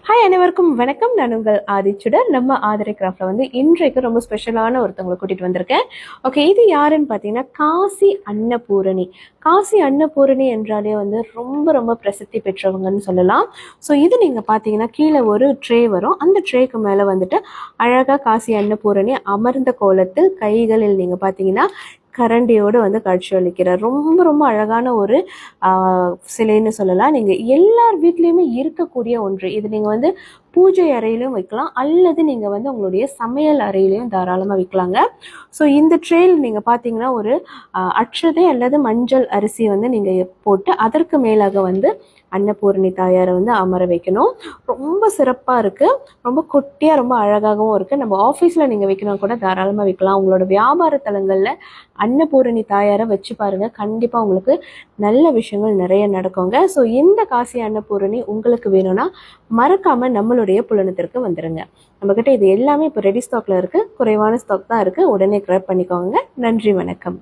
Hi அனைவருக்கும் வணக்கம். நான் உங்கள் ஆதிச்சுடர். நம்ம ஆதிரை கிராஃப்ட்ல இன்றைக்கு ரொம்ப ஸ்பெஷலான ஒருத்தவங்களை கூட்டிட்டு வந்திருக்கேன். ஓகே, இது யாருன்னு பார்த்தீங்கன்னா காசி அன்னபூரணி. காசி அன்னபூரணி என்றாலே ரொம்ப ரொம்ப பிரசித்தி பெற்றவங்கன்னு சொல்லலாம். ஸோ இது நீங்கள் பார்த்தீங்கன்னா கீழே ஒரு ட்ரே வரும். அந்த ட்ரேக்கு மேலே அழகாக காசி அன்னபூரணி அமர்ந்த கோலத்தில் கைகளில் நீங்கள் பார்த்தீங்கன்னா கரண்டியோடு காட்சி அளிக்கிறார். ரொம்ப ரொம்ப அழகான ஒரு சிலைன்னு சொல்லலாம். நீங்கள் எல்லார் வீட்லேயுமே இருக்கக்கூடிய ஒன்று. இது நீங்கள் பூஜை அறையிலும் வைக்கலாம், அல்லது நீங்கள் உங்களுடைய சமையல் அறையிலையும் தாராளமாக வைக்கலாங்க. ஸோ இந்த ட்ரேயில் நீங்கள் பார்த்தீங்கன்னா ஒரு அட்சதை அல்லது மஞ்சள் அரிசி நீங்கள் போட்டு அதற்கு மேலாக அன்னபூரணி தாயாரை அமர வைக்கணும். ரொம்ப சிறப்பாக இருக்குது, ரொம்ப குட்டியாக ரொம்ப அழகாகவும் இருக்குது. நம்ம ஆஃபீஸில் நீங்கள் வைக்கணும் கூட தாராளமாக வைக்கலாம். உங்களோட வியாபார தலங்களில் அன்னபூரணி தாயாரை வச்சு பாருங்கள், கண்டிப்பாக உங்களுக்கு நல்ல விஷயங்கள் நிறைய நடக்குங்க. ஸோ இந்த காசி அன்னபூரணி உங்களுக்கு வேணும்னா மறக்காமல் நம்மளுடைய புலனத்திற்கு வந்துடுங்க. நம்மக்கிட்ட இது எல்லாமே இப்போ ரெடி ஸ்டாக்ல இருக்குது, குறைவான ஸ்டாக் தான் இருக்குது. உடனே கிராப் பண்ணிக்கோங்க. நன்றி, வணக்கம்.